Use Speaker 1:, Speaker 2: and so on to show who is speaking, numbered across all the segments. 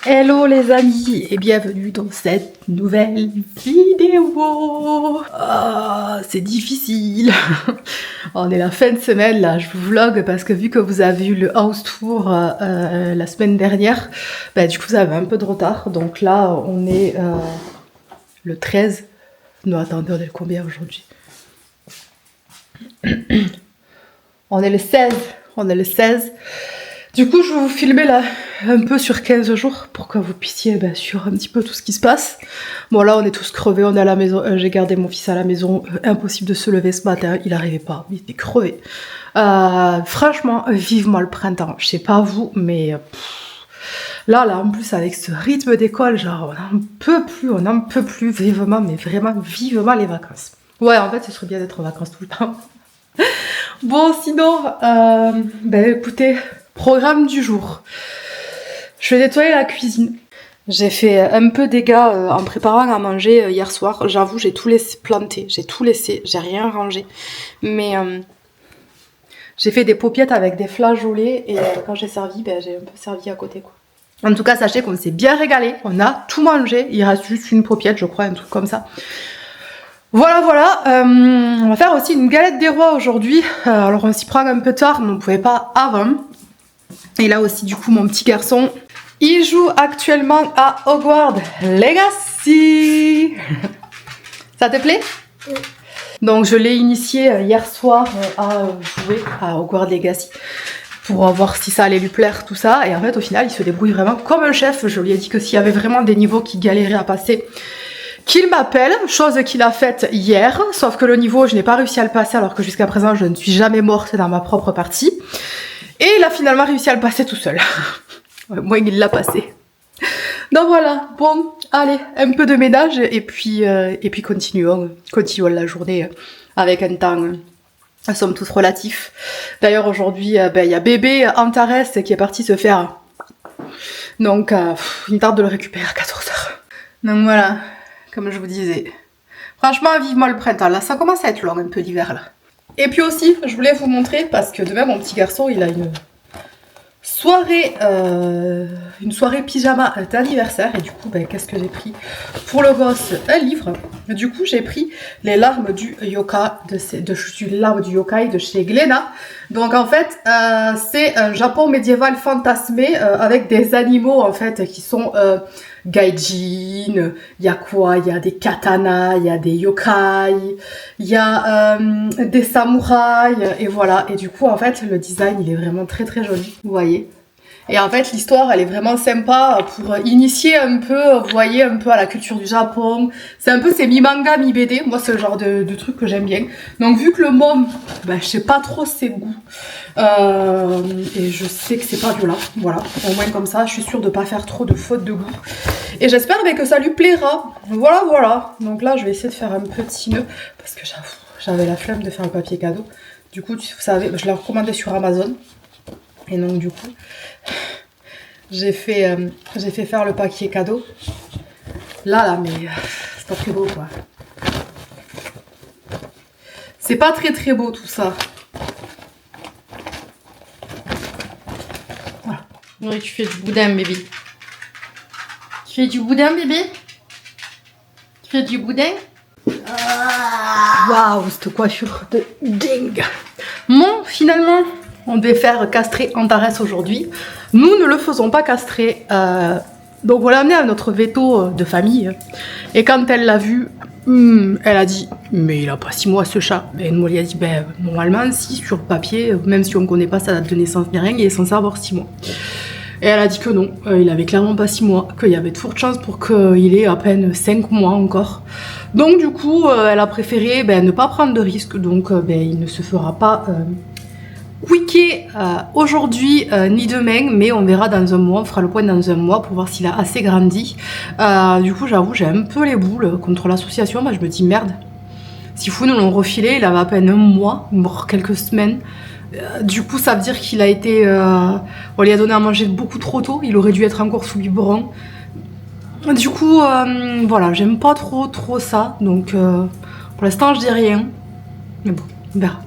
Speaker 1: Hello les amis et bienvenue dans cette nouvelle vidéo. C'est difficile. On est la fin de semaine là, je vous vlog parce que vu que vous avez eu le house tour la semaine dernière, bah, du coup vous avez un peu de retard. Donc là on est le 13. Non attendez, on est le combien aujourd'hui? On est le 16. On est le 16. Du coup, je vais vous filmer là un peu sur 15 jours pour que vous puissiez suivre un petit peu tout ce qui se passe. Bon, là, on est tous crevés, on est à la maison. J'ai gardé mon fils à la maison. Impossible de se lever ce matin, il n'arrivait pas, il était crevé. Franchement, vivement le printemps. Je sais pas vous, mais là, en plus, avec ce rythme d'école, genre, on n'en peut plus vivement, mais vraiment vivement les vacances. Ouais, en fait, ce serait bien d'être en vacances tout le temps. Bon, sinon, écoutez, programme du jour. Je vais nettoyer la cuisine. J'ai fait un peu dégâts en préparant à manger hier soir. J'avoue, j'ai tout laissé planter. J'ai tout laissé, j'ai rien rangé. Mais j'ai fait des paupiettes avec des flageolets et quand j'ai servi, j'ai un peu servi à côté, quoi. En tout cas, sachez qu'on s'est bien régalé. On a tout mangé. Il reste juste une paupiette, je crois, un truc comme ça. Voilà, on va faire aussi une galette des rois aujourd'hui. Alors on s'y prend un peu tard, mais on ne pouvait pas avant. Et là aussi, du coup, mon petit garçon, il joue actuellement à Hogwarts Legacy. Ça te plaît? Oui. Donc je l'ai initié hier soir à jouer à Hogwarts Legacy pour voir si ça allait lui plaire, tout ça. Et en fait, au final, il se débrouille vraiment comme un chef. Je lui ai dit que s'il y avait vraiment des niveaux qui galéraient à passer, qu'il m'appelle, chose qu'il a faite hier, sauf que le niveau, je n'ai pas réussi à le passer alors que jusqu'à présent, je ne suis jamais morte dans ma propre partie. Et il a finalement réussi à le passer tout seul. Moi, il l'a passé. Donc voilà, bon, allez, un peu de ménage et puis continuons la journée avec un temps, somme toute, relatif. D'ailleurs, aujourd'hui, il y a bébé Antares qui est parti se faire. Donc, il me tarde de le récupérer à 14h. Donc voilà. Comme je vous disais. Franchement, vivement le printemps. Là, ça commence à être long un peu l'hiver là. Et puis aussi, je voulais vous montrer, parce que demain, mon petit garçon, il a une soirée pyjama d'anniversaire. Et du coup, qu'est-ce que j'ai pris pour le gosse? Un livre. Du coup, j'ai pris Les larmes du yokai de chez Glénat. Donc en fait, c'est un Japon médiéval fantasmé avec des animaux en fait qui sont gaijin. Il y a quoi? Il y a des katanas, il y a des yokai, il y a des samouraïs et voilà. Et du coup, en fait, le design il est vraiment très très joli. Vous voyez? Et en fait, l'histoire, elle est vraiment sympa pour initier un peu, vous voyez, un peu à la culture du Japon. C'est un peu, c'est mi-manga, mi-BD. Moi, c'est le genre de truc que j'aime bien. Donc, vu que le môme, je sais pas trop ses goûts. Et je sais que c'est pas violent. Voilà. Au moins, comme ça, je suis sûre de pas faire trop de fautes de goût. Et j'espère que ça lui plaira. Voilà. Donc là, je vais essayer de faire un petit nœud. Parce que j'avais la flemme de faire un papier cadeau. Du coup, vous savez, je l'ai recommandé sur Amazon. Et donc du coup, j'ai fait faire le papier cadeau. Là, mais c'est pas très beau quoi. C'est pas très très beau tout ça. Voilà. Oui, tu fais du boudin bébé. Tu fais du boudin bébé? Tu fais du boudin? Waouh, cette coiffure de dingue. Bon, finalement... on devait faire castrer Antares aujourd'hui. Nous ne le faisons pas castrer. Donc on l'a amené à notre veto de famille. Et quand elle l'a vu, elle a dit « Mais il a pas 6 mois ce chat ». Et nous on lui a dit « Normalement, si sur le papier, même si on ne connaît pas sa date de naissance ni rien, il est censé avoir 6 mois ». Et elle a dit que non, il avait clairement pas 6 mois, qu'il y avait de fortes chances pour qu'il ait à peine 5 mois encore. Donc du coup, elle a préféré ne pas prendre de risque. Donc il ne se fera pas... Quickie aujourd'hui ni demain, mais on verra dans un mois, on fera le point dans un mois pour voir s'il a assez grandi. Du coup, j'avoue, j'ai un peu les boules contre l'association. Je me dis merde, si fou nous l'ont refilé, il avait à peine un mois, voire quelques semaines. Du coup, ça veut dire qu'il a été, on lui a donné à manger beaucoup trop tôt. Il aurait dû être encore sous biberon. Du coup, voilà, j'aime pas trop ça. Donc, pour l'instant, je dis rien. Mais bon, on verra.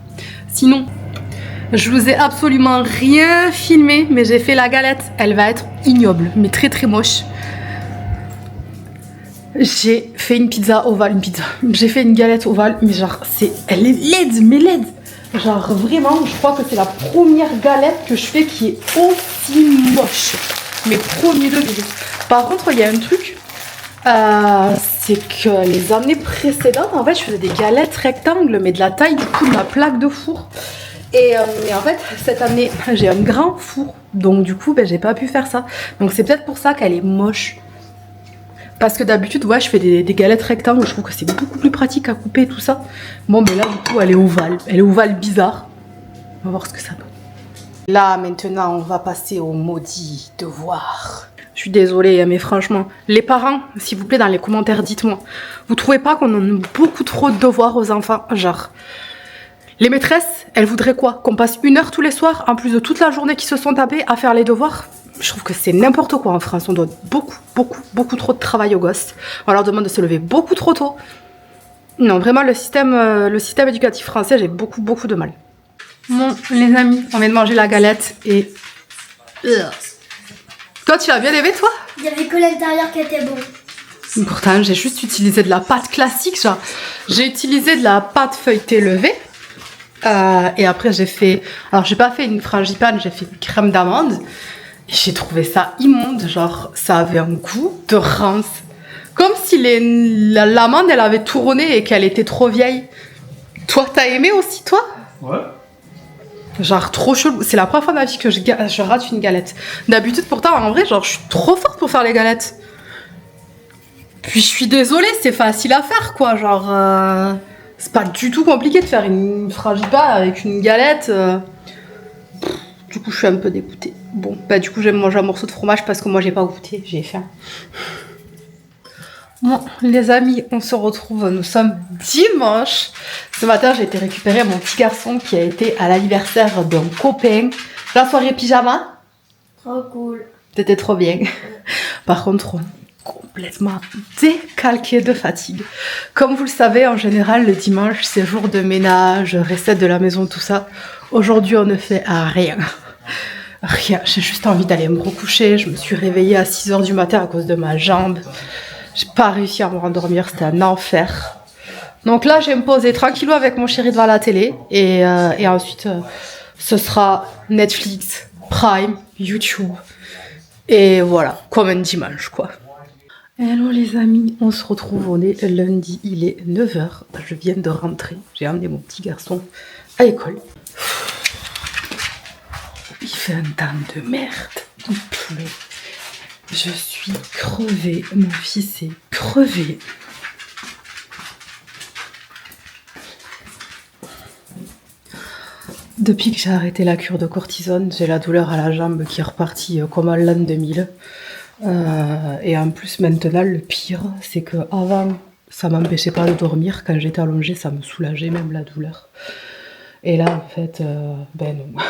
Speaker 1: Sinon. Je vous ai absolument rien filmé, mais j'ai fait la galette. Elle va être ignoble, mais très très moche. J'ai fait une pizza ovale, J'ai fait une galette ovale, mais genre, elle est laide, mais laide. Genre, vraiment, je crois que c'est la première galette que je fais qui est aussi moche. Mais premier degré. Par contre, il y a un truc, c'est que les années précédentes, en fait, je faisais des galettes rectangles, mais de la taille, du coup, de ma plaque de four. Et en fait, cette année, j'ai un grand four, donc du coup, ben, j'ai pas pu faire ça. Donc c'est peut-être pour ça qu'elle est moche. Parce que d'habitude, ouais, je fais des galettes rectangles, je trouve que c'est beaucoup plus pratique à couper tout ça. Bon, mais là, du coup, elle est ovale. Elle est ovale bizarre. On va voir ce que ça donne. Là, maintenant, on va passer au maudit devoir. Je suis désolée, mais franchement, les parents, s'il vous plaît, dans les commentaires, dites-moi. Vous trouvez pas qu'on donne beaucoup trop de devoirs aux enfants? Genre, les maîtresses, elles voudraient quoi? Qu'on passe 1 heure tous les soirs, en plus de toute la journée qui se sont tapées, à faire les devoirs? Je trouve que c'est n'importe quoi en France. On donne beaucoup trop de travail aux gosses. On leur demande de se lever beaucoup trop tôt. Non, vraiment, le système éducatif français, j'ai beaucoup de mal. Bon, les amis, on vient de manger la galette et... Toi, tu l'as bien aimé, toi?
Speaker 2: Il y avait que l'intérieur qui était bon.
Speaker 1: Pourtant, j'ai juste utilisé de la pâte classique, genre. J'ai utilisé de la pâte feuilletée levée. Et après, j'ai fait... Alors, j'ai pas fait une frangipane, j'ai fait une crème d'amande. Et j'ai trouvé ça immonde, genre, ça avait un goût de rance. Comme si l'amande, elle avait tourné et qu'elle était trop vieille. Toi, t'as aimé aussi, toi?
Speaker 3: Ouais.
Speaker 1: Genre, trop chelou. C'est la première fois de ma vie que je rate une galette. D'habitude, pourtant, en vrai, genre, je suis trop forte pour faire les galettes. Puis, je suis désolée, c'est facile à faire, quoi. Genre, c'est pas du tout compliqué de faire une frangipane avec une galette. Du coup, je suis un peu dégoûtée. Bon, bah du coup, je vais manger un morceau de fromage parce que moi, j'ai pas goûté, j'ai faim. Bon, les amis, on se retrouve, nous sommes dimanche. Ce matin, j'ai été récupérer mon petit garçon qui a été à l'anniversaire d'un copain. La soirée pyjama.
Speaker 2: Trop cool.
Speaker 1: C'était trop bien. Par contre, on est complètement décalqué de fatigue. Comme vous le savez, en général, le dimanche, c'est jour de ménage, recette de la maison, tout ça. Aujourd'hui, on ne fait rien. Rien. J'ai juste envie d'aller me recoucher. Je me suis réveillée à 6 h du matin à cause de ma jambe. J'ai pas réussi à me rendormir. C'était un enfer. Donc là, je vais me poser tranquillou avec mon chéri devant la télé. Et ensuite, ce sera Netflix, Prime, YouTube. Et voilà, comme un dimanche, quoi. Hello les amis, on se retrouve, on est lundi, il est 9 h. Je viens de rentrer. J'ai emmené mon petit garçon à l'école. Il fait un temps de merde. Il pleut. Je suis crevée. Mon fils est crevé. Depuis que j'ai arrêté la cure de cortisone, j'ai la douleur à la jambe qui est repartie comme à l'an 2000. Et en plus, maintenant, le pire, c'est que avant, ça m'empêchait pas de dormir. Quand j'étais allongée, ça me soulageait même la douleur. Et là, en fait, ben non.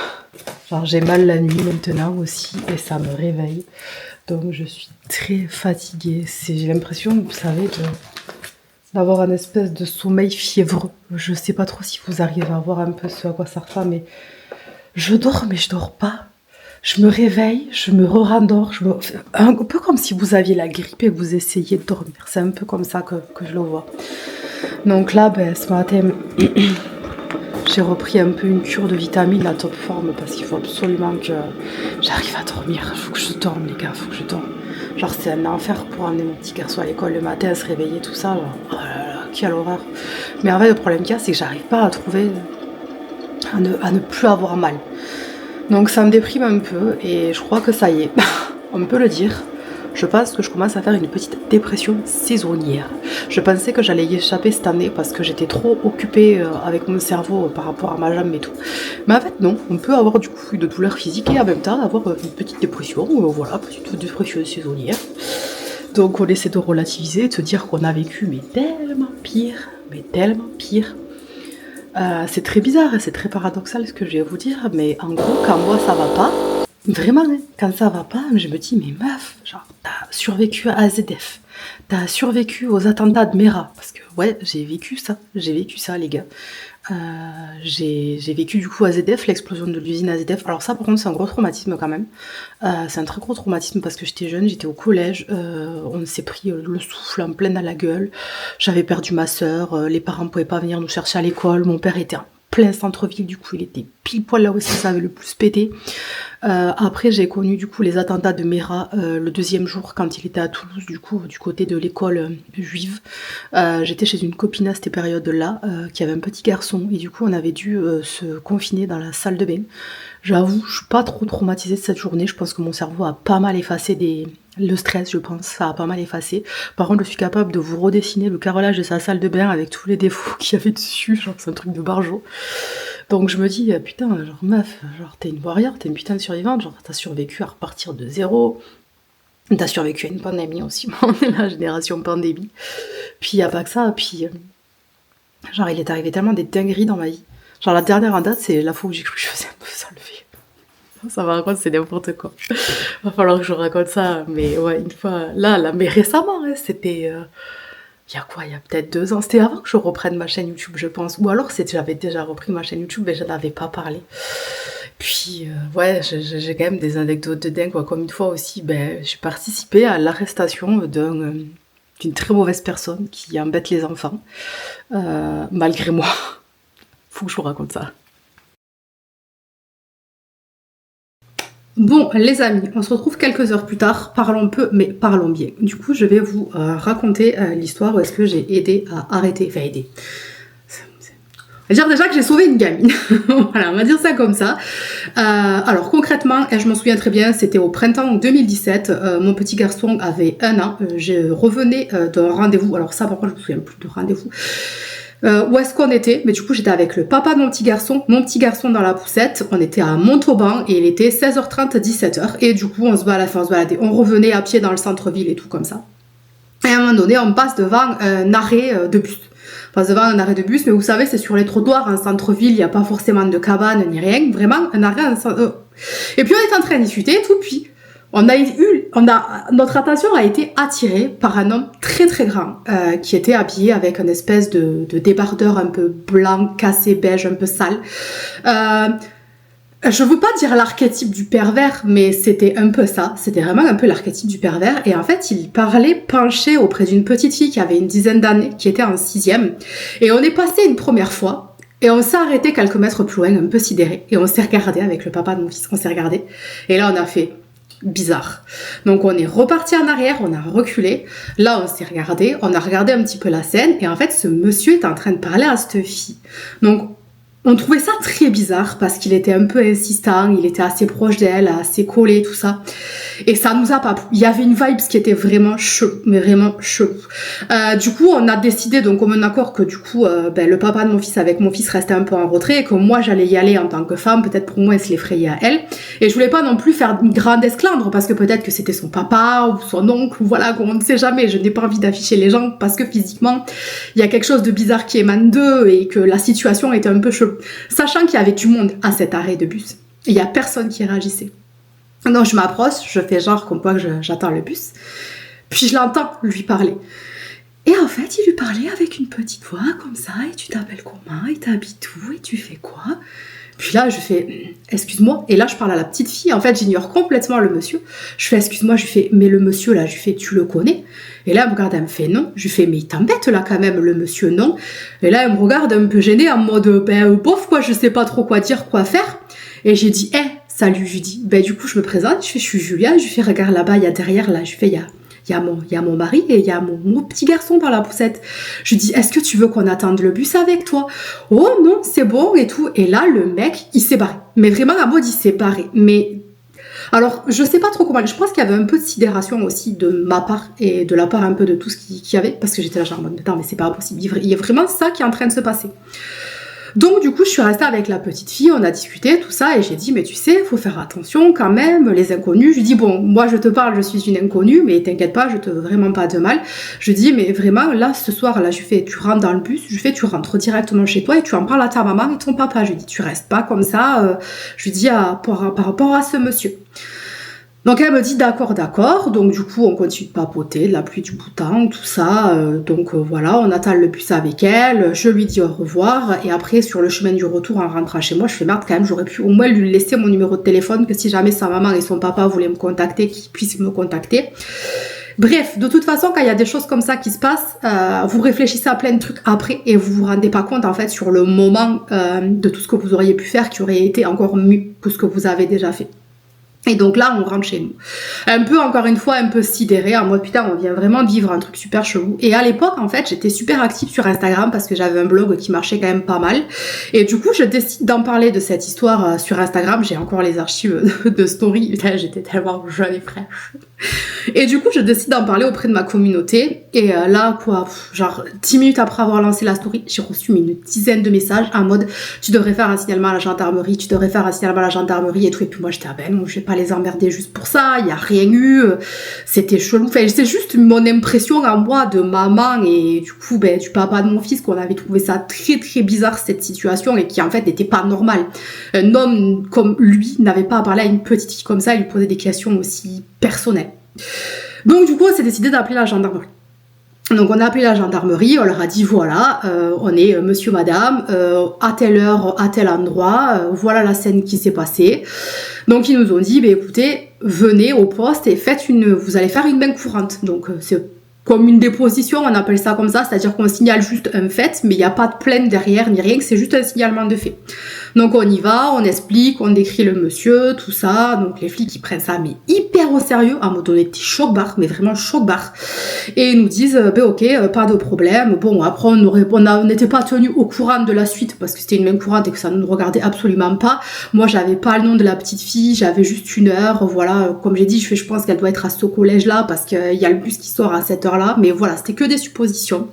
Speaker 1: Genre, j'ai mal la nuit maintenant aussi et ça me réveille. Donc, je suis très fatiguée. J'ai l'impression, vous savez, d'avoir un espèce de sommeil fiévreux. Je sais pas trop si vous arrivez à voir un peu ce à quoi ça ressemble, mais je dors, mais je dors pas. Je me réveille, je me re-rendors. Un peu comme si vous aviez la grippe et vous essayiez de dormir. C'est un peu comme ça que je le vois. Donc là, ben, ce matin... J'ai repris un peu une cure de vitamines à top forme parce qu'il faut absolument que j'arrive à dormir. Il faut que je dorme, les gars, il faut que je dorme. Genre, c'est un enfer pour emmener mon petit garçon à l'école le matin, à se réveiller, tout ça. Genre. Oh là là, quelle horreur. Mais en fait, le problème qu'il y a, c'est que j'arrive pas à trouver, à ne plus avoir mal. Donc, ça me déprime un peu et je crois que ça y est, on peut le dire. Je pense que je commence à faire une petite dépression saisonnière. Je pensais que j'allais y échapper cette année parce que j'étais trop occupée avec mon cerveau par rapport à ma jambe et tout. Mais en fait non, on peut avoir du coup une douleur physique et en même temps avoir une petite dépression, voilà, petite dépression saisonnière. Donc on essaie de relativiser, de se dire qu'on a vécu mais tellement pire. C'est très bizarre, c'est très paradoxal ce que je vais vous dire, mais en gros quand moi ça va pas, vraiment, hein, quand ça va pas, je me dis, mais meuf, genre, t'as survécu à ZF, t'as survécu aux attentats de Mera, parce que ouais, j'ai vécu ça, les gars. j'ai vécu du coup AZF, l'explosion de l'usine AZF. Alors ça par contre c'est un gros traumatisme quand même. C'est un très gros traumatisme parce que j'étais jeune, j'étais au collège, on s'est pris le souffle en pleine à la gueule. J'avais perdu ma sœur, les parents pouvaient pas venir nous chercher à l'école, mon père était en plein centre-ville, du coup il était pile poil là où ça avait le plus pété. Après j'ai connu du coup les attentats de Mera le deuxième jour quand il était à Toulouse, du coup du côté de l'école juive. J'étais chez une copine à cette période-là qui avait un petit garçon et du coup on avait dû se confiner dans la salle de bain. J'avoue, je suis pas trop traumatisée de cette journée, je pense que mon cerveau a pas mal effacé le stress, je pense, ça a pas mal effacé. Par contre, je suis capable de vous redessiner le carrelage de sa salle de bain avec tous les défauts qu'il y avait dessus, genre c'est un truc de barjo. Donc je me dis, putain, genre meuf, genre t'es une warrior, t'es une putain de survivante, genre t'as survécu à repartir de zéro, t'as survécu à une pandémie aussi, on est la génération pandémie. Puis y a pas que ça, puis genre il est arrivé tellement des dingueries dans ma vie. Genre la dernière en date, c'est la fois où j'ai cru que je faisais un peu s'enlever. Ça va raconter, c'est n'importe quoi. Va falloir que je raconte ça, mais ouais, une fois, là, mais récemment, hein, c'était... il y a quoi, il y a peut-être 2 ans, c'était avant que je reprenne ma chaîne YouTube, je pense. Ou alors, j'avais déjà repris ma chaîne YouTube, mais je n'avais pas parlé. Puis, ouais, j'ai quand même des anecdotes de dingue, quoi. Comme une fois aussi, j'ai participé à l'arrestation d'une très mauvaise personne qui embête les enfants, malgré moi. Faut que je vous raconte ça. Bon, les amis, on se retrouve quelques heures plus tard. Parlons peu, mais parlons bien. Du coup, je vais vous raconter l'histoire où est-ce que j'ai aidé à arrêter... Enfin, aider. On va dire déjà que j'ai sauvé une gamine. Voilà, on va dire ça comme ça. Alors, concrètement, je m'en souviens très bien, c'était au printemps 2017. Mon petit garçon avait 1 an. Je revenais d'un rendez-vous. Alors ça, par contre, je me souviens plus de rendez-vous. Où est-ce qu'on était? Mais du coup j'étais avec le papa de mon petit garçon dans la poussette, on était à Montauban et il était 16h30, 17h et du coup on se baladait, on revenait à pied dans le centre-ville et tout comme ça. Et à un moment donné on passe devant un arrêt de bus. On passe devant un arrêt de bus, mais vous savez c'est sur les trottoirs, en centre-ville, il n'y a pas forcément de cabane ni rien, vraiment un arrêt Et puis on est en train de discuter et tout, puis notre attention a été attirée par un homme très très grand qui était habillé avec une espèce de débardeur un peu blanc, cassé, beige, un peu sale. Je veux pas dire l'archétype du pervers, mais c'était un peu ça. C'était vraiment un peu l'archétype du pervers. Et en fait, il parlait penché auprès d'une petite fille qui avait une dizaine d'années, qui était en 6e. Et on est passé une première fois. Et on s'est arrêté quelques mètres plus loin, un peu sidéré. Et on s'est regardé avec le papa de mon fils. On s'est regardé. Et là, on a fait... bizarre. Donc on est reparti en arrière, on a reculé. Là, on s'est regardé, on a regardé un petit peu la scène et en fait, ce monsieur est en train de parler à cette fille. Donc on trouvait ça très bizarre parce qu'il était un peu insistant, il était assez proche d'elle, assez collé, tout ça. Et ça nous a pas plu. Il y avait une vibe qui était vraiment chelou, mais vraiment chelou. Du coup, on a décidé, donc comme un accord, que du coup, le papa de mon fils avec mon fils restait un peu en retrait et que moi, j'allais y aller en tant que femme, peut-être pour moi, elle se l'effrayait à elle. Et je voulais pas non plus faire une grande esclandre parce que peut-être que c'était son papa ou son oncle, ou voilà, on ne sait jamais. Je n'ai pas envie d'afficher les gens parce que physiquement, il y a quelque chose de bizarre qui émane d'eux et que la situation était un peu chelou. Sachant qu'il y avait du monde à cet arrêt de bus. Il y a personne qui réagissait. Donc je m'approche, je fais genre comme quoi que j'attends le bus. Puis je l'entends lui parler. Et en fait, il lui parlait avec une petite voix comme ça. Et tu t'appelles comment? Et t'habites où? Et tu fais quoi? Puis là, je fais excuse-moi. Et là, je parle à la petite fille. En fait, j'ignore complètement le monsieur. Je fais excuse-moi. Je lui fais mais le monsieur là, je lui fais tu le connais? Et là, elle me regarde, elle me fait non. Je lui fais mais il t'embête là quand même, le monsieur, non? Et là, elle me regarde un peu gênée en mode bof quoi, je sais pas trop quoi dire, quoi faire. Et j'ai dit salut, je lui dis. Du coup, je me présente, je suis Julia. Je lui fais regarde là-bas, il y a derrière là. Je fais il y a mon mari et il y a mon petit garçon dans la poussette. Je lui dis, est-ce que tu veux qu'on attende le bus avec toi? Oh non, c'est bon et tout. Et là, le mec, il s'est barré. Mais vraiment, à mode, il s'est barré. Mais, alors, je sais pas trop comment. Je pense qu'il y avait un peu de sidération aussi de ma part et de la part un peu de tout ce qu'il y avait. Parce que j'étais là, genre, en mode, mais c'est pas possible. Il y a vraiment ça qui est en train de se passer. Donc du coup, je suis restée avec la petite fille, on a discuté, tout ça, et j'ai dit, mais tu sais, faut faire attention quand même, les inconnus. Je lui dis, bon, moi je te parle, je suis une inconnue, mais t'inquiète pas, je te veux vraiment pas de mal. Je dis, mais vraiment, là, ce soir, là, je fais, tu rentres dans le bus, je fais, tu rentres directement chez toi et tu en parles à ta maman et ton papa. Je lui dis, tu restes pas comme ça, je lui dis, par rapport à ce monsieur. Donc elle me dit d'accord, donc du coup on continue de papoter, de la pluie du bout de temps, tout ça, donc voilà, on attend le bus avec elle, je lui dis au revoir, et après sur le chemin du retour en rentrant chez moi, je fais merde quand même, j'aurais pu au moins lui laisser mon numéro de téléphone, que si jamais sa maman et son papa voulaient me contacter, qu'ils puissent me contacter. Bref, de toute façon, quand il y a des choses comme ça qui se passent, vous réfléchissez à plein de trucs après et vous vous rendez pas compte en fait sur le moment de tout ce que vous auriez pu faire qui aurait été encore mieux que ce que vous avez déjà fait. Et donc là, on rentre chez nous. Un peu, encore une fois, un peu sidéré, en mode putain, on vient vraiment de vivre un truc super chelou. Et à l'époque, en fait, j'étais super active sur Instagram parce que j'avais un blog qui marchait quand même pas mal. Et du coup, je décide d'en parler de cette histoire sur Instagram. J'ai encore les archives de story. Putain, j'étais tellement jeune et fraîche. Et du coup, je décide d'en parler auprès de ma communauté. Et là, quoi, genre 10 minutes après avoir lancé la story, j'ai reçu une dizaine de messages en mode tu devrais faire un signalement à la gendarmerie, tu devrais faire un signalement à la gendarmerie et tout. Et puis moi, j'étais ah ben non, je vais pas les emmerder juste pour ça, il y a rien eu, c'était chelou. Enfin, c'est juste mon impression à moi de maman et du coup, ben, du papa de mon fils qu'on avait trouvé ça très très bizarre cette situation et qui en fait n'était pas normal. Un homme comme lui n'avait pas à parler à une petite fille comme ça et lui poser des questions aussi personnelles. Donc du coup, on s'est décidé d'appeler la gendarmerie. Donc on a appelé la gendarmerie, on leur a dit voilà, on est monsieur, madame, à telle heure, à tel endroit, voilà la scène qui s'est passée. Donc ils nous ont dit, bah, écoutez, venez au poste et vous allez faire une main courante. Donc c'est comme une déposition, on appelle ça comme ça, c'est-à-dire qu'on signale juste un fait, mais il n'y a pas de plainte derrière ni rien, c'est juste un signalement de fait. Donc on y va, on explique, on décrit le monsieur, tout ça, donc les flics ils prennent ça mais hyper au sérieux, à un moment donné choc-barre, mais vraiment choc-barre, et ils nous disent, ben ok, pas de problème, bon après on n'était pas tenu au courant de la suite, parce que c'était une main courante et que ça ne nous regardait absolument pas. Moi j'avais pas le nom de la petite fille, j'avais juste une heure, voilà, comme j'ai dit, je pense qu'elle doit être à ce collège là, parce qu'il y a le bus qui sort à cette heure là, mais voilà, c'était que des suppositions.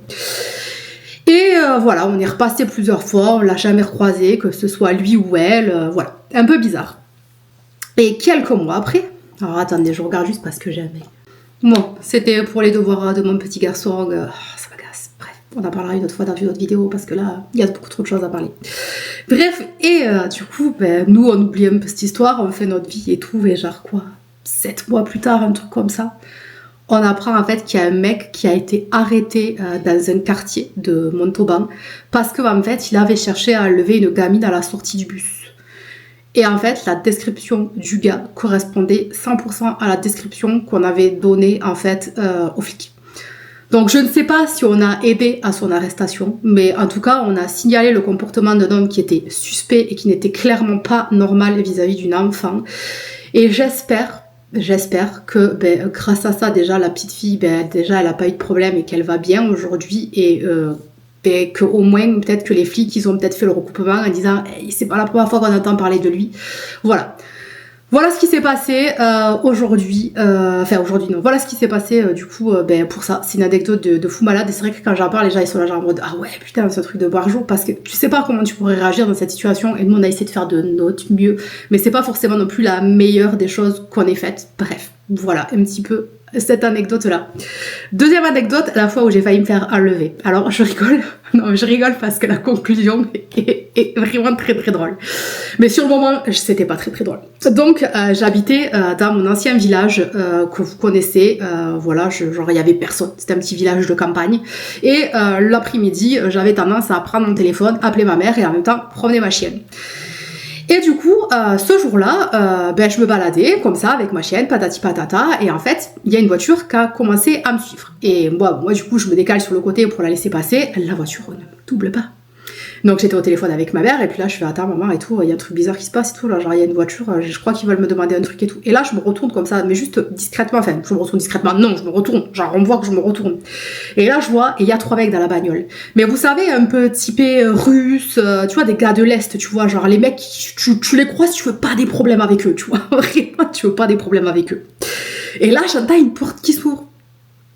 Speaker 1: Et voilà, on est repassé plusieurs fois, on l'a jamais recroisé, que ce soit lui ou elle, voilà, un peu bizarre. Et quelques mois après, alors attendez, je regarde juste parce que j'avais... Bon, c'était pour les devoirs de mon petit garçon, ça m'agace, bref, on en parlera une autre fois dans une autre vidéo parce que là, il y a beaucoup trop de choses à parler. Bref, et du coup, ben, nous on oublie un peu cette histoire, on fait notre vie et tout, et genre quoi, 7 mois plus tard, un truc comme ça, on apprend en fait qu'il y a un mec qui a été arrêté dans un quartier de Montauban parce que en fait il avait cherché à enlever une gamine à la sortie du bus. Et en fait la description du gars correspondait 100% à la description qu'on avait donnée en fait aux flics. Donc je ne sais pas si on a aidé à son arrestation, mais en tout cas on a signalé le comportement d'un homme qui était suspect et qui n'était clairement pas normal vis-à-vis d'une enfant. Et j'espère que ben, grâce à ça déjà la petite fille déjà elle a pas eu de problème et qu'elle va bien aujourd'hui et que au moins peut-être que les flics ils ont peut-être fait le recoupement en disant hey, c'est pas la première fois qu'on entend parler de lui. Voilà ce qui s'est passé aujourd'hui, voilà ce qui s'est passé du coup pour ça, c'est une anecdote de fou malade et c'est vrai que quand j'en parle les gens ils sont là genre en mode ah ouais putain c'est un truc de barjot parce que tu sais pas comment tu pourrais réagir dans cette situation et nous on a essayé de faire de notre mieux mais c'est pas forcément non plus la meilleure des choses qu'on ait faites, bref voilà un petit peu cette anecdote là. Deuxième anecdote, la fois où j'ai failli me faire enlever. Alors je rigole parce que la conclusion est vraiment très très drôle. Mais sur le moment, c'était pas très très drôle. Donc j'habitais dans mon ancien village que vous connaissez. Voilà, genre il y avait personne. C'était un petit village de campagne. Et l'après-midi, j'avais tendance à prendre mon téléphone, appeler ma mère et en même temps promener ma chienne. Et du coup, ce jour-là, je me baladais comme ça avec ma chienne, patati patata, et en fait, il y a une voiture qui a commencé à me suivre. Et moi du coup, je me décale sur le côté pour la laisser passer. La voiture ne me double pas. Donc j'étais au téléphone avec ma mère, et puis là, je fais attends maman et tout, il y a un truc bizarre qui se passe et tout, là, genre il y a une voiture, je crois qu'ils veulent me demander un truc et tout. Et là, je me retourne comme ça, mais juste discrètement, enfin, je me retourne discrètement, non, je me retourne, genre on me voit que je me retourne. Et là, je vois, et il y a 3 mecs dans la bagnole. Mais vous savez, un peu typé russe, tu vois, des gars de l'Est, tu vois, genre les mecs, tu les croises, tu veux pas des problèmes avec eux, tu vois, vraiment, tu veux pas des problèmes avec eux. Et là, j'entends une porte qui s'ouvre.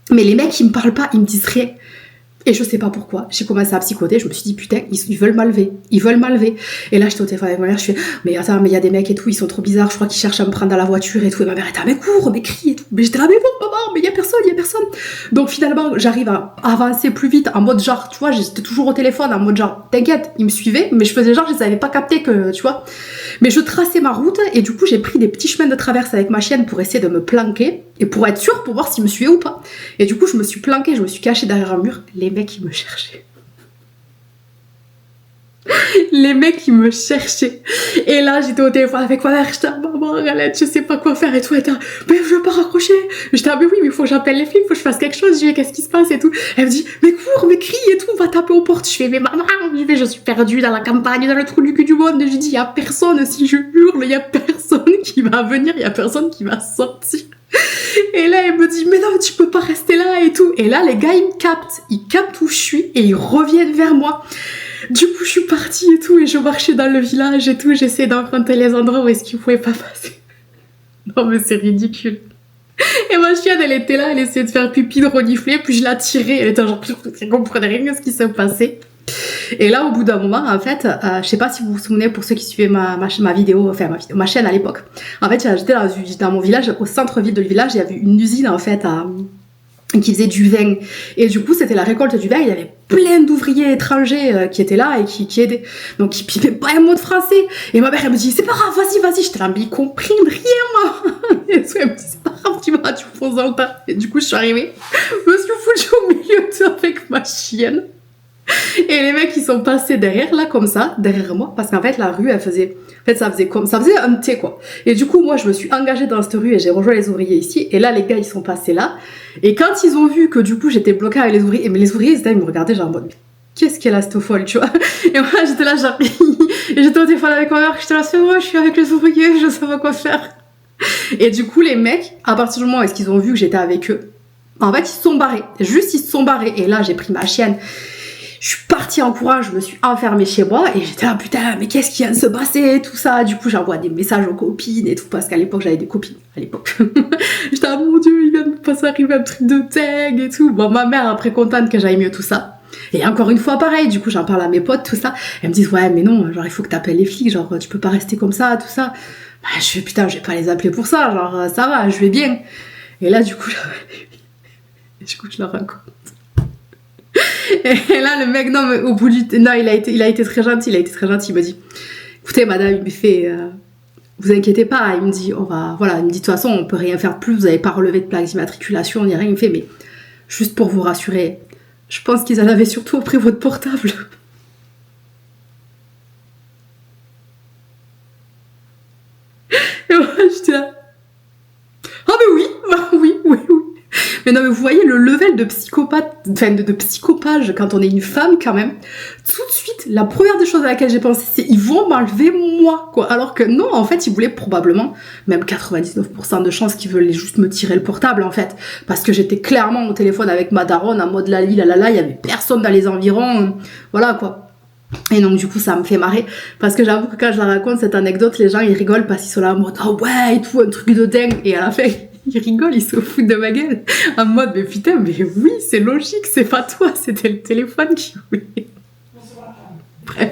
Speaker 1: Mais les mecs, ils me parlent pas, ils me disent rien. Et je sais pas pourquoi, j'ai commencé à psychoter, je me suis dit putain, ils veulent m'enlever, ils veulent m'enlever. Et là j'étais au téléphone avec ma mère, je fais mais attends, mais il y a des mecs et tout, ils sont trop bizarres, je crois qu'ils cherchent à me prendre dans la voiture et tout. Et ma mère était mais cours, mais crie et tout. Mais j'étais là mais bon maman, mais il y a personne. Donc finalement j'arrive à avancer plus vite en mode genre, tu vois, j'étais toujours au téléphone en mode genre t'inquiète, ils me suivaient, mais je faisais genre je les avais pas capté que, tu vois. Mais je traçais ma route et du coup j'ai pris des petits chemins de traverse avec ma chienne pour essayer de me planquer et pour être sûre, pour voir s'ils me suivaient ou pas. Et du coup je me suis planquée, je me suis cachée derrière un mur, les mecs ils me cherchaient. Les mecs ils me cherchaient. Et là j'étais au téléphone avec ma mère, j'étais à maman, Galette, je sais pas quoi faire et tout. Elle était là, mais je veux pas raccrocher. J'étais là, mais oui, mais faut que j'appelle les flics, faut que je fasse quelque chose. Je dis, qu'est-ce qui se passe et tout. Elle me dit, mais cours, mais crie et tout, va taper aux portes. Je fais, mais maman, je suis perdue dans la campagne, dans le trou du cul du monde. Je dis, y a personne, si je hurle, y a personne qui va venir, y a personne qui va sortir. Et là, elle me dit, mais non, tu peux pas rester là et tout. Et là, les gars, ils captent où je suis et ils reviennent vers moi. Du coup, je suis partie et tout, et je marchais dans le village et tout, j'essayais d'emprunter les endroits où est-ce qu'ils pouvaient pas passer. Non, mais c'est ridicule. Et ma chienne, elle était là, elle essayait de faire pipi, de renifler, puis je la tirais, elle était genre, je comprenais rien de ce qui se passait. Et là, au bout d'un moment, en fait, je sais pas si vous vous souvenez, pour ceux qui suivaient ma vidéo, enfin ma chaîne à l'époque. En fait, j'étais dans mon village, au centre-ville de le village, il y avait une usine, en fait, qui faisait du vin. Et du coup, c'était la récolte du vin, il y avait plein d'ouvriers étrangers qui étaient là et qui aidaient. Donc, ils pipaient pas un mot de français. Et ma mère, elle me dit, c'est pas grave, vas-y. J'étais là, mais ils comprennent rien, moi. Et elle me dit, c'est pas grave, tu fonces dans le tas. Et du coup, je suis arrivée, je me suis foutue au milieu de tout avec ma chienne. Et les mecs, ils sont passés derrière, là, comme ça, derrière moi, parce qu'en fait, la rue, ça faisait un T, quoi. Et du coup, moi, je me suis engagée dans cette rue et j'ai rejoint les ouvriers ici. Et là, les gars, ils sont passés là. Et quand ils ont vu que, du coup, j'étais bloquée avec les ouvriers, mais les ouvriers, ils me regardaient, genre, en mode, qu'est-ce qu'elle a, cette folle, tu vois. Et moi, j'étais là, genre, et j'étais au téléphone avec ma mère, j'étais là, c'est moi, je suis avec les ouvriers, je sais pas quoi faire. Et du coup, les mecs, à partir du moment où est-ce qu'ils ont vu que j'étais avec eux, en fait, ils se sont barrés. Juste, ils se sont barrés. Et là, j'ai pris ma chienne. Je suis partie en courant, je me suis enfermée chez moi et j'étais là, putain, mais qu'est-ce qui vient de se passer, tout ça. Du coup, j'envoie des messages aux copines et tout, parce qu'à l'époque, j'avais des copines. À l'époque. J'étais là, mon Dieu, il vient de me passer arriver un truc de tag et tout. Bon, ma mère, après, contente que j'aille mieux, tout ça. Et encore une fois, pareil, du coup, j'en parle à mes potes, tout ça. Elles me disent, ouais, mais non, genre, il faut que t'appelles les flics, genre, tu peux pas rester comme ça, tout ça. Bah, je fais, putain, je vais pas les appeler pour ça, genre, ça va, je vais bien. Et là, du coup, je leur raconte. Et là, le mec, non, mais au bout du... Non, il a été très gentil, il me dit, écoutez, madame, il me fait, vous inquiétez pas, il me dit, il me dit, de toute façon, on peut rien faire de plus, vous avez pas relevé de plaque d'immatriculation, ni rien, il me fait, mais juste pour vous rassurer, je pense qu'ils en avaient surtout pris votre portable. Et moi, j'étais là, ah mais oui. Mais non, mais vous voyez le level de psychopathe, enfin de psychopage quand on est une femme quand même. Tout de suite, la première des choses à laquelle j'ai pensé, c'est ils vont m'enlever moi, quoi. Alors que non, en fait, ils voulaient probablement, même 99% de chances qu'ils veulent juste me tirer le portable, en fait. Parce que j'étais clairement au téléphone avec ma daronne, en mode la il y avait personne dans les environs, voilà, quoi. Et donc du coup ça me fait marrer parce que j'avoue que quand je la raconte cette anecdote, les gens ils rigolent parce qu'ils sont là en mode oh ouais et tout, un truc de dingue, et à la fin ils rigolent, ils se foutent de ma gueule en mode mais putain mais oui c'est logique, c'est pas toi, c'était le téléphone qui voulait. Bref,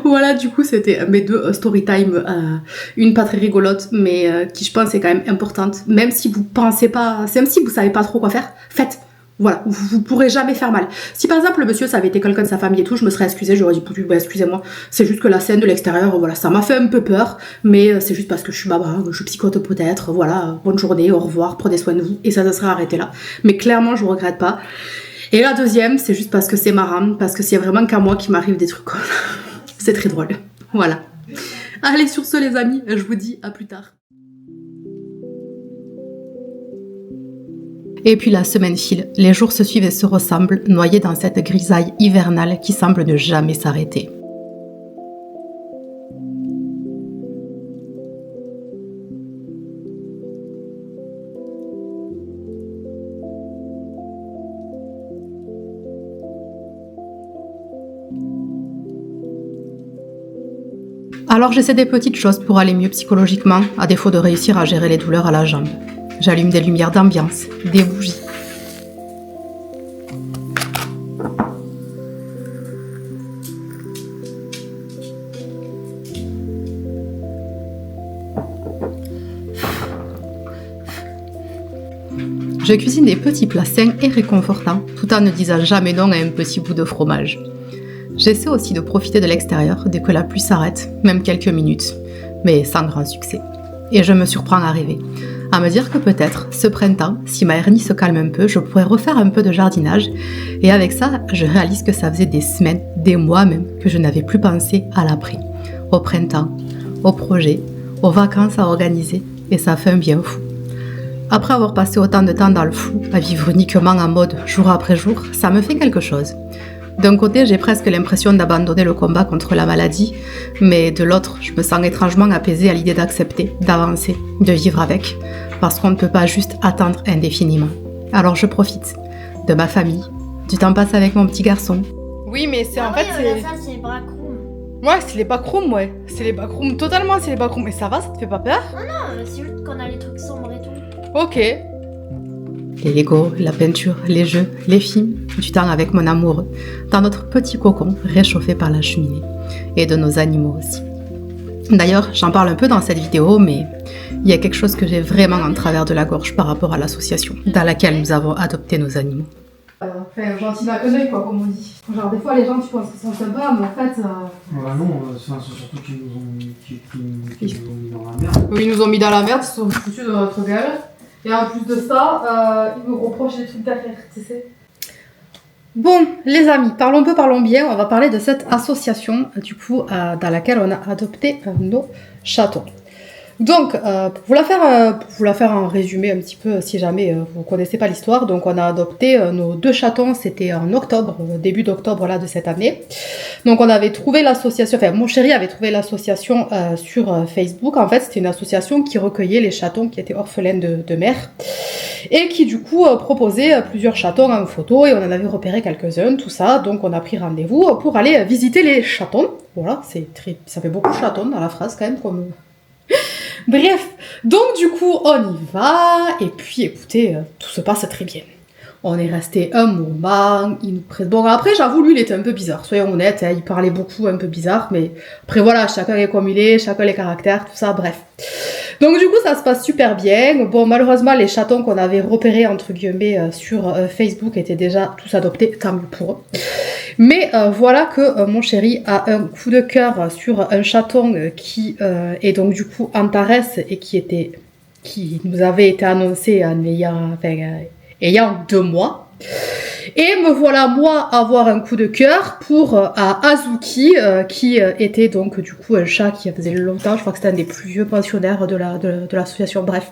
Speaker 1: voilà, du coup c'était mes deux story time, une pas très rigolote mais qui je pense est quand même importante, même si vous pensez pas, même si vous savez pas trop quoi faire, faites. Voilà, vous pourrez jamais faire mal. Si par exemple le monsieur ça avait été quelqu'un de sa famille et tout, je me serais excusée, j'aurais dit bah, excusez-moi, c'est juste que la scène de l'extérieur, voilà, ça m'a fait un peu peur, mais c'est juste parce que je suis baba, je psychote peut-être, voilà, bonne journée, au revoir, prenez soin de vous, et ça serait arrêté là. Mais clairement je vous regrette pas. Et la deuxième, c'est juste parce que c'est marrant, parce que c'est vraiment qu'à moi qui m'arrive des trucs comme ça. C'est très drôle. Voilà. Allez, sur ce les amis, je vous dis à plus tard. Et puis la semaine file, les jours se suivent et se ressemblent, noyés dans cette grisaille hivernale qui semble ne jamais s'arrêter. Alors j'essaie des petites choses pour aller mieux psychologiquement, à défaut de réussir à gérer les douleurs à la jambe. J'allume des lumières d'ambiance, des bougies. je cuisine des petits plats sains et réconfortants, tout en ne disant jamais non à un petit bout de fromage. J'essaie aussi de profiter de l'extérieur dès que la pluie s'arrête, même quelques minutes, mais sans grand succès. Et je me surprends à rêver, à me dire que peut-être, ce printemps, si ma hernie se calme un peu, je pourrais refaire un peu de jardinage. Et avec ça, je réalise que ça faisait des semaines, des mois même, que je n'avais plus pensé à l'après, au printemps, au projet, aux vacances à organiser, et ça fait un bien fou. Après avoir passé autant de temps dans le flou, à vivre uniquement en mode jour après jour, ça me fait quelque chose. D'un côté, j'ai presque l'impression d'abandonner le combat contre la maladie, mais de l'autre, je me sens étrangement apaisée à l'idée d'accepter, d'avancer, de vivre avec, parce qu'on ne peut pas juste attendre indéfiniment. Alors je profite de ma famille, du temps passé avec mon petit garçon. Oui, mais c'est
Speaker 2: Ah oui, regarde ça, c'est Bracroom.
Speaker 1: Ouais, c'est les backrooms, ouais. C'est les backrooms, totalement, c'est les backrooms. Mais ça va, ça te fait pas peur?
Speaker 2: Non, c'est juste qu'on a les trucs sombres et tout.
Speaker 1: Ok. Les Lego, la peinture, les jeux, les films, du temps avec mon amoureux, dans notre petit cocon réchauffé par la cheminée, et de nos animaux aussi. D'ailleurs, j'en parle un peu dans cette vidéo, mais il y a quelque chose que j'ai vraiment en travers de la gorge par rapport à l'association dans laquelle nous avons adopté nos animaux. Enfin, gentil d'un œil, quoi, comme on dit. Genre, des fois, les gens, tu penses qu'ils sont sympas, mais en fait...
Speaker 3: Bah non, c'est surtout qu'ils nous ont mis dans la merde.
Speaker 1: Oui, ils nous ont mis dans la merde, ils se sont foutus de notre gueule. Et en plus de ça, ils nous reprochent des trucs derrière, tu sais. Bon, les amis, parlons peu, parlons bien. On va parler de cette association, du coup, dans laquelle on a adopté nos chatons. Donc, pour vous la faire en résumé un petit peu, si jamais vous ne connaissez pas l'histoire, donc on a adopté nos 2 chatons, c'était en octobre, début d'octobre là de cette année. Donc on avait trouvé l'association, enfin mon chéri avait trouvé l'association sur Facebook. En fait, c'était une association qui recueillait les chatons qui étaient orphelins de mère et qui du coup proposait plusieurs chatons en photo, et on en avait repéré quelques-uns, tout ça. Donc on a pris rendez-vous pour aller visiter les chatons. Voilà, ça fait beaucoup de chatons dans la phrase quand même, comme... Bref, donc du coup on y va, et puis écoutez, tout se passe très bien. On est resté un moment, il nous prête... Bon après j'avoue, lui il était un peu bizarre, soyons honnêtes, hein, il parlait beaucoup, un peu bizarre, mais après voilà, chacun est comme il est, chacun les caractères, tout ça, bref. Donc du coup ça se passe super bien. Bon, malheureusement les chatons qu'on avait repérés entre guillemets sur Facebook étaient déjà tous adoptés, tant mieux pour eux. Mais voilà que mon chéri a un coup de cœur sur un chaton qui est donc du coup Antares, et qui nous avait été annoncé en ayant 2 mois. Et me voilà moi avoir un coup de cœur pour Azuki, qui était donc du coup un chat qui faisait longtemps, je crois que c'était un des plus vieux pensionnaires de l'association, bref.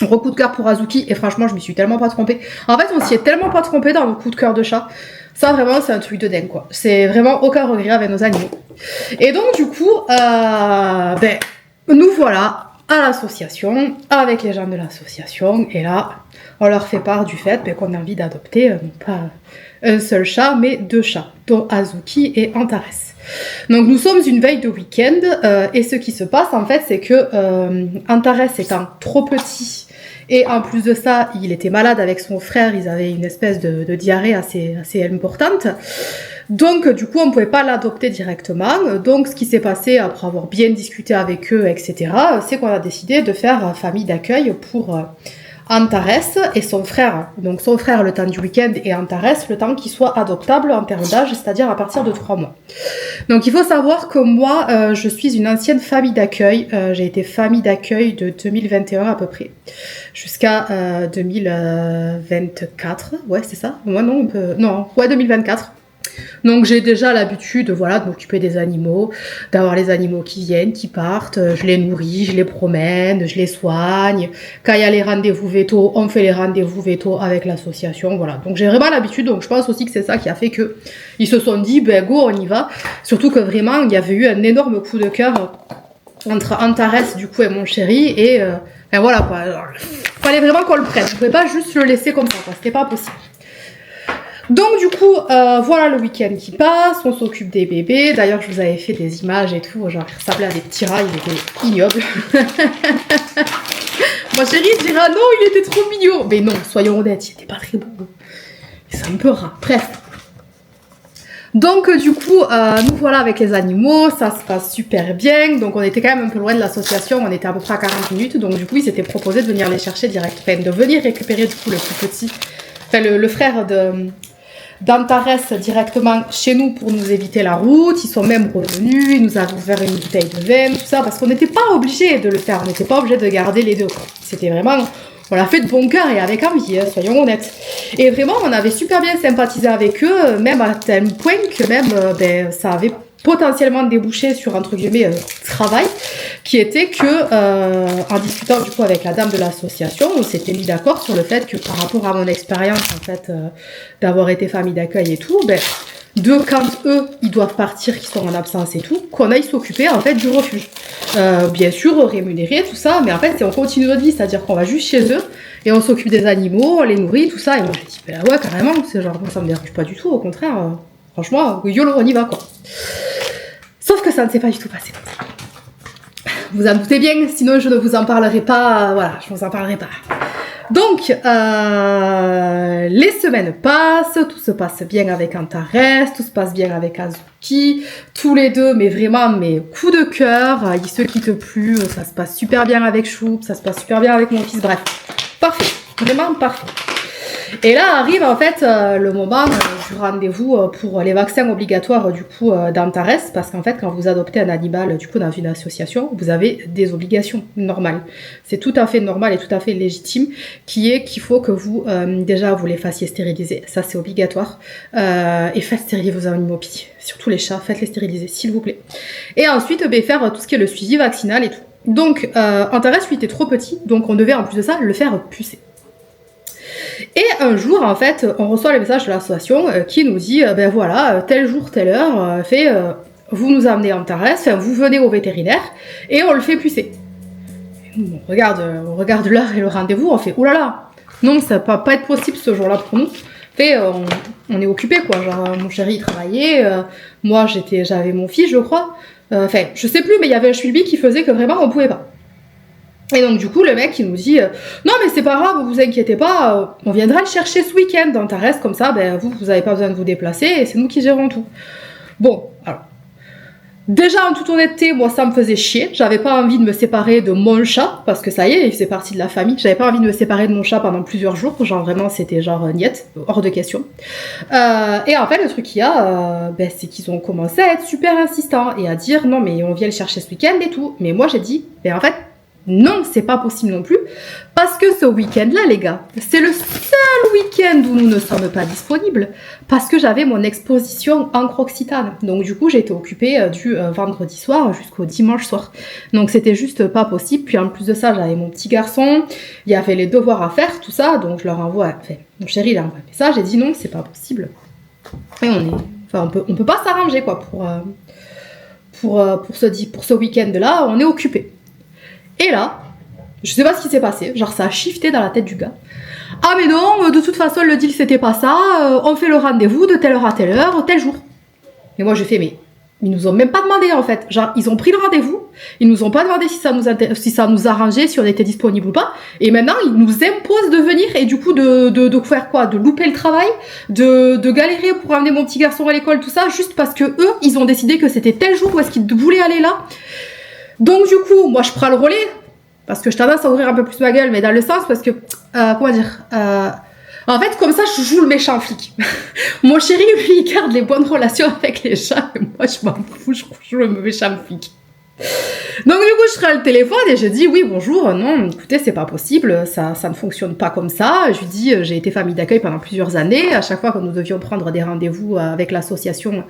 Speaker 1: Gros coup de cœur pour Azuki, et franchement je m'y suis tellement pas trompée. En fait on s'y est tellement pas trompé dans le coup de cœur de chat. Ça vraiment c'est un truc de dingue quoi. C'est vraiment aucun regret avec nos animaux. Et donc du coup, nous voilà à l'association, avec les gens de l'association, et là on leur fait part du fait qu'on a envie d'adopter non pas un seul chat, mais 2 chats, dont Azuki et Antares. Donc nous sommes une veille de week-end, et ce qui se passe en fait c'est que Antares étant trop petit, et en plus de ça il était malade avec son frère, ils avaient une espèce de diarrhée assez importante, donc du coup on ne pouvait pas l'adopter directement. Donc ce qui s'est passé après avoir bien discuté avec eux, etc., c'est qu'on a décidé de faire famille d'accueil pour Antares et son frère. Donc son frère le temps du week-end, et Antares le temps qu'il soit adoptable en termes d'âge, c'est-à-dire à partir de 3 mois. Donc il faut savoir que moi je suis une ancienne famille d'accueil. J'ai été famille d'accueil de 2021 à peu près jusqu'à 2024. Ouais c'est ça. Moi non, 2024. Donc j'ai déjà l'habitude, voilà, de m'occuper des animaux, d'avoir les animaux qui viennent, qui partent, je les nourris, je les promène, je les soigne. Quand il y a les rendez-vous veto, on fait les rendez-vous veto avec l'association, voilà. Donc j'ai vraiment l'habitude, donc je pense aussi que c'est ça qui a fait que ils se sont dit, ben go, on y va. Surtout que vraiment, il y avait eu un énorme coup de cœur entre Antares du coup et mon chéri, et voilà quoi. Alors, fallait vraiment qu'on le prenne, je pouvais pas juste le laisser comme ça, quoi, c'était pas possible. Donc du coup, voilà le week-end qui passe, on s'occupe des bébés. D'ailleurs, je vous avais fait des images et tout, genre il ressemblait à des petits rats, il était ignoble. Mon chéri dirait ah non, il était trop mignon. Mais non, soyons honnêtes, il était pas très beau. C'est un peu rat. Bref. Donc du coup, nous voilà avec les animaux, ça se passe super bien. Donc on était quand même un peu loin de l'association, on était à peu près à 40 minutes. Donc du coup, ils s'étaient proposé de venir les chercher direct, enfin de venir récupérer du coup le plus petit, enfin le frère d'Antares directement chez nous pour nous éviter la route. Ils sont même revenus, ils nous ont ouvert une bouteille de vin, tout ça, parce qu'on n'était pas obligé de le faire, on n'était pas obligé de garder les deux, quoi. C'était vraiment... On l'a fait de bon cœur et avec envie, hein, soyons honnêtes. Et vraiment, on avait super bien sympathisé avec eux, même à tel point que même ça avait potentiellement débouché sur, entre guillemets, travail, qui était que, en discutant du coup avec la dame de l'association, on s'était mis d'accord sur le fait que par rapport à mon expérience, en fait, d'avoir été famille d'accueil et tout, de quand eux, ils doivent partir, qu'ils sont en absence et tout, qu'on aille s'occuper en fait du refuge. Bien sûr, rémunéré, tout ça, mais en fait, c'est on continue notre vie, c'est-à-dire qu'on va juste chez eux et on s'occupe des animaux, on les nourrit, tout ça. Et moi, j'ai dit, ben ouais, carrément, c'est genre, moi, ça me dérange pas du tout, au contraire, franchement, YOLO, on y va, quoi. Sauf que ça ne s'est pas du tout passé comme ça. Vous en doutez bien, sinon je ne vous en parlerai pas, voilà, je vous en parlerai pas. Donc, les semaines passent, tout se passe bien avec Antares, tout se passe bien avec Azuki, tous les deux, mais vraiment, mes coups de cœur, ils se quittent plus, ça se passe super bien avec Choup, ça se passe super bien avec mon fils, bref, parfait, vraiment parfait. Et là arrive en fait le moment du rendez-vous pour les vaccins obligatoires du coup d'Antares, parce qu'en fait quand vous adoptez un animal du coup dans une association, vous avez des obligations normales. C'est tout à fait normal et tout à fait légitime, qu'il faut que vous déjà vous les fassiez stériliser, ça c'est obligatoire, et faites stériliser vos animaux pitié, surtout les chats, faites-les stériliser s'il vous plaît. Et ensuite faire tout ce qui est le suivi vaccinal et tout. Donc Antares lui était trop petit, donc on devait en plus de ça le faire pucer. Et un jour, en fait, on reçoit le message de l'association qui nous dit, ben voilà, tel jour, telle heure, vous nous amenez Antares, enfin, vous venez au vétérinaire et on le fait pucer. Et nous, on regarde l'heure et le rendez-vous, on fait, oulala, non, ça va pas être possible ce jour-là pour nous. On est occupé quoi, genre mon chéri il travaillait, moi j'avais mon fils je crois, enfin je sais plus, mais il y avait un suivi qui faisait que vraiment on pouvait pas. Et donc du coup le mec il nous dit non mais c'est pas grave, vous inquiétez pas, on viendra le chercher ce week-end dans Antares, comme ça vous avez pas besoin de vous déplacer et c'est nous qui gérons tout. Bon, alors déjà en toute honnêteté, moi ça me faisait chier, j'avais pas envie de me séparer de mon chat, parce que ça y est, il faisait partie de la famille, j'avais pas envie de me séparer de mon chat pendant plusieurs jours, genre vraiment c'était genre niet, hors de question. Et en fait le truc qu'il y a, c'est qu'ils ont commencé à être super insistants et à dire non mais on vient le chercher ce week-end et tout, mais moi j'ai dit, en fait non, c'est pas possible non plus, parce que ce week-end-là, les gars, c'est le seul week-end où nous ne sommes pas disponibles, parce que j'avais mon exposition en Occitane. Donc du coup, j'ai été occupée du vendredi soir jusqu'au dimanche soir. Donc c'était juste pas possible. Puis en plus de ça, j'avais mon petit garçon, il y avait les devoirs à faire, tout ça, donc je leur envoie, enfin, mon chéri, il a envoyé un message, j'ai dit non, c'est pas possible. Et on peut pas s'arranger, quoi, pour ce week-end-là, on est occupé. Et là, je sais pas ce qui s'est passé, genre ça a shifté dans la tête du gars. Ah mais non, de toute façon le deal c'était pas ça, on fait le rendez-vous de telle heure à telle heure, tel jour. Et moi j'ai fait mais ils nous ont même pas demandé en fait, genre ils ont pris le rendez-vous, ils nous ont pas demandé si ça nous arrangeait, si on était disponible ou pas, et maintenant ils nous imposent de venir et du coup de faire quoi, de louper le travail, de galérer pour amener mon petit garçon à l'école, tout ça, juste parce que eux ils ont décidé que c'était tel jour où est-ce qu'ils voulaient aller là. Donc du coup, moi je prends le relais, parce que je tendance à ouvrir un peu plus ma gueule, mais dans le sens parce que, en fait comme ça je joue le méchant flic. Mon chéri lui il garde les bonnes relations avec les chats, et moi je m'en fous, je joue le méchant flic. Donc du coup je prends le téléphone et je dis oui bonjour, non écoutez c'est pas possible, ça ne fonctionne pas comme ça. Je lui dis j'ai été famille d'accueil pendant plusieurs années, à chaque fois que nous devions prendre des rendez-vous avec l'association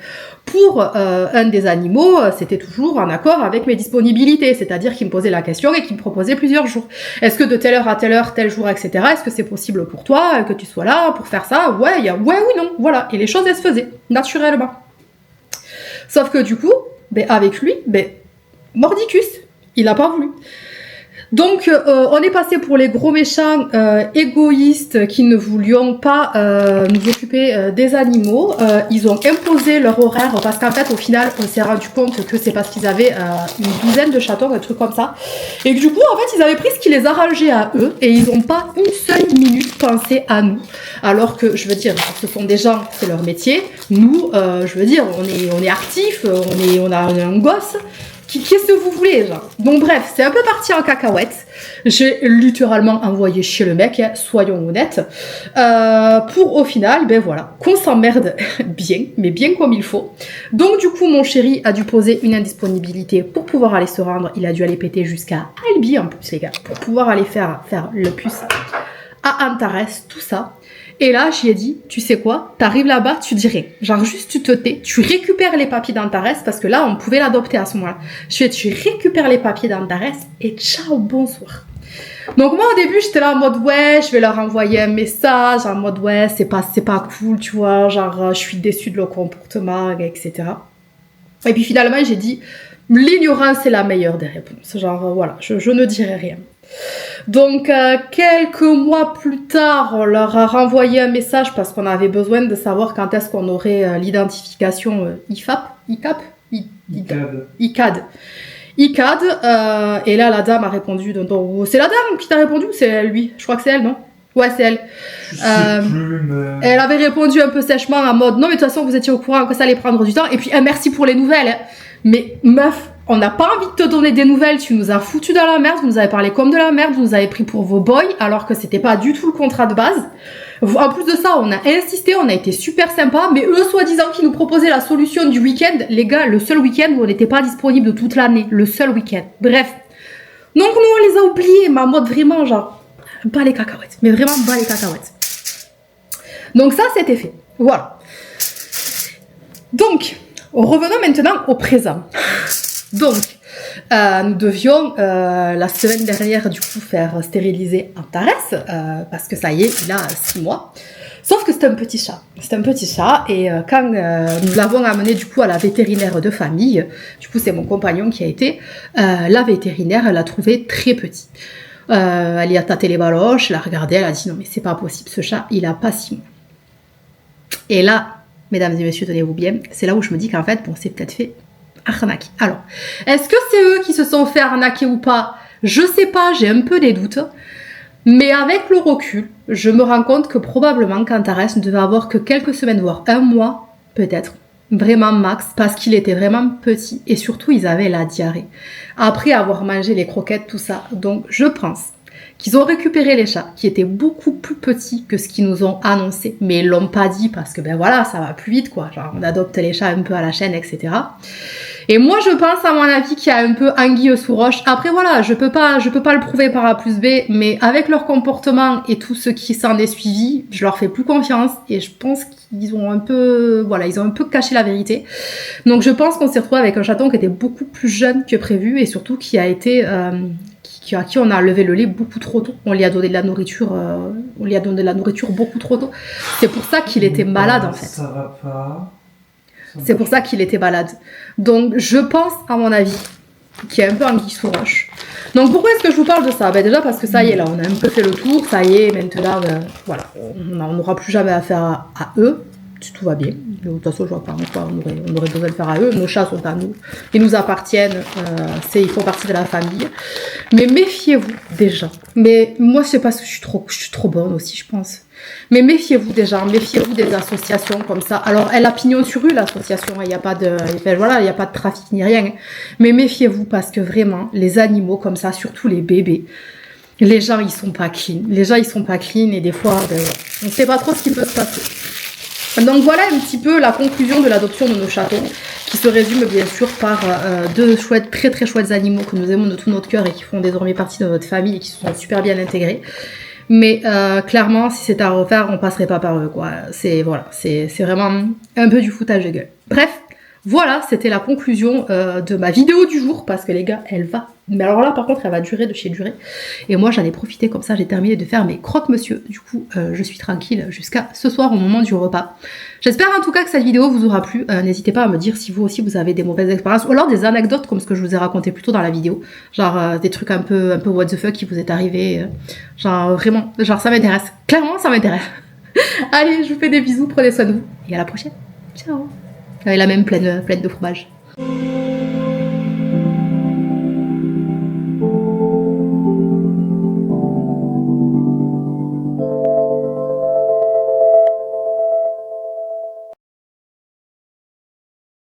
Speaker 1: pour un des animaux, c'était toujours en accord avec mes disponibilités, c'est-à-dire qu'il me posait la question et qu'il me proposait plusieurs jours. Est-ce que de telle heure à telle heure, tel jour, etc. est-ce que c'est possible pour toi que tu sois là pour faire ça? Ouais, oui, non, voilà. Et les choses elles se faisaient naturellement. Sauf que du coup, avec lui, mordicus, il a pas voulu. Donc, on est passé pour les gros méchants égoïstes qui ne voulions pas nous occuper des animaux. Ils ont imposé leur horaire parce qu'en fait, au final, on s'est rendu compte que c'est parce qu'ils avaient une douzaine de chatons, un truc comme ça. Et que du coup, en fait, ils avaient pris ce qui les arrangeait à eux et ils n'ont pas une seule minute pensé à nous. Alors que, je veux dire, ce sont des gens, c'est leur métier. Nous, je veux dire, on est actifs, on a un gosse. Qu'est-ce que vous voulez, genre? Donc bref, c'est un peu parti en cacahuète. J'ai littéralement envoyé chier le mec, hein, soyons honnêtes. Pour au final, ben voilà, qu'on s'emmerde bien, mais bien comme il faut. Donc du coup, mon chéri a dû poser une indisponibilité pour pouvoir aller se rendre. Il a dû aller péter jusqu'à Albi en plus, les gars, pour pouvoir aller faire le puce à Antares, tout ça. Et là, j'y ai dit, tu sais quoi, t'arrives là-bas, tu dis rien. Genre juste tu te tais, tu récupères les papiers d'Antares, parce que là, on pouvait l'adopter à ce moment-là. Tu récupères les papiers d'Antares et ciao, bonsoir. Donc moi, au début, j'étais là en mode, ouais, je vais leur envoyer un message, en mode, ouais, c'est pas cool, tu vois, genre, je suis déçue de leur comportement, etc. Et puis finalement, j'ai dit, l'ignorance est la meilleure des réponses. Genre, voilà, je ne dirai rien. Donc quelques mois plus tard, on leur a renvoyé un message parce qu'on avait besoin de savoir quand est-ce qu'on aurait l'identification ICAD. Et là, la dame a répondu. C'est la dame qui t'a répondu ou c'est lui? Je crois que c'est elle, non? Ouais, c'est elle.
Speaker 3: Je sais plus, mais...
Speaker 1: Elle avait répondu un peu sèchement en mode non, mais de toute façon, vous étiez au courant que ça allait prendre du temps. Et puis, merci pour les nouvelles. Mais meuf, on n'a pas envie de te donner des nouvelles. Tu nous as foutu dans la merde. Vous nous avez parlé comme de la merde. Vous nous avez pris pour vos boys alors que c'était pas du tout le contrat de base. En plus de ça, on a insisté, on a été super sympa. Mais eux, soi-disant, qui nous proposaient la solution du week-end. Les gars, le seul week-end où on n'était pas disponible de toute l'année. Le seul week-end. Bref. Donc, nous, on les a oubliés. Mais en mode vraiment, genre... Bas les cacahuètes, mais vraiment bas les cacahuètes. Donc ça, c'était fait. Voilà. Donc, revenons maintenant au présent. Donc, nous devions la semaine dernière, du coup, faire stériliser Antares, parce que ça y est, il a 6 mois. Sauf que c'est un petit chat. C'est un petit chat, et quand nous l'avons amené, du coup, à la vétérinaire de famille, du coup, c'est mon compagnon qui a été, la vétérinaire, elle l'a trouvé très petit. Elle y a tâté les baloches, elle a regardé, elle a dit non mais c'est pas possible, ce chat il a pas 6 mois. Et là, mesdames et messieurs, tenez-vous bien, c'est là où je me dis qu'en fait, bon, c'est peut-être fait arnaquer. Alors, est-ce que c'est eux qui se sont fait arnaquer ou pas? Je sais pas, j'ai un peu des doutes. Mais avec le recul, je me rends compte que probablement qu'Antares ne devait avoir que quelques semaines, voire 1 mois, peut-être. Vraiment max, parce qu'il était vraiment petit et surtout ils avaient la diarrhée après avoir mangé les croquettes, tout ça. Donc je pense qu'ils ont récupéré les chats qui étaient beaucoup plus petits que ce qu'ils nous ont annoncé, mais ils l'ont pas dit parce que ben voilà, ça va plus vite quoi, genre on adopte les chats un peu à la chaîne, etc. Et moi je pense à mon avis qu'il y a un peu anguille sous roche. Après voilà, je peux pas le prouver par A plus B, mais avec leur comportement et tout ce qui s'en est suivi, je leur fais plus confiance et je pense qu'ils ont un peu, voilà, ils ont un peu caché la vérité. Donc je pense qu'on s'est retrouvé avec un chaton qui était beaucoup plus jeune que prévu et surtout qui a été, à qui on a levé le lait beaucoup trop tôt. On lui a donné de la nourriture, beaucoup trop tôt. C'est pour ça qu'il était malade en fait.
Speaker 3: Ça va pas.
Speaker 1: C'est pour ça qu'il était malade. Donc, je pense, à mon avis, qu'il y a un peu anguille sous roche. Donc, pourquoi est-ce que je vous parle de ça? Ben, déjà parce que ça y est, là, on a un peu fait le tour. Ça y est, maintenant, voilà, on n'aura plus jamais affaire à eux. Si tout va bien. De toute façon, je vois pas pourquoi on aurait besoin de faire à eux. Nos chats sont à nous. Ils nous appartiennent. Ils font partie de la famille. Mais méfiez-vous déjà. Mais moi, je sais pas, je suis trop bonne aussi, je pense. Mais méfiez-vous déjà, méfiez-vous des associations comme ça. Alors, elle a pignon sur rue, l'association. Il n'y a pas de, voilà, il n'y a pas de trafic ni rien. Mais méfiez-vous parce que vraiment, les animaux comme ça, surtout les bébés, les gens, ils sont pas clean. Les gens, ils sont pas clean et des fois, on ne sait pas trop ce qui peut se passer. Donc voilà un petit peu la conclusion de l'adoption de nos chatons, qui se résume bien sûr par 2 chouettes, très très chouettes animaux que nous aimons de tout notre cœur et qui font désormais partie de notre famille et qui se sont super bien intégrés. Mais clairement, si c'était à refaire, on passerait pas par eux, quoi. C'est vraiment un peu du foutage de gueule. Bref, voilà, c'était la conclusion de ma vidéo du jour, parce que les gars, elle va Mais alors là, par contre, elle va durer de chez durée. Et moi, j'en ai profité comme ça, j'ai terminé de faire mes croque-monsieur. Du coup, je suis tranquille jusqu'à ce soir au moment du repas. J'espère en tout cas que cette vidéo vous aura plu. N'hésitez pas à me dire si vous aussi vous avez des mauvaises expériences ou alors des anecdotes comme ce que je vous ai raconté plus tôt dans la vidéo. Genre des trucs un peu what the fuck qui vous est arrivé. Genre vraiment, genre ça m'intéresse. Clairement, ça m'intéresse. Allez, je vous fais des bisous, prenez soin de vous. Et à la prochaine. Ciao. Elle est la même pleine de fromage.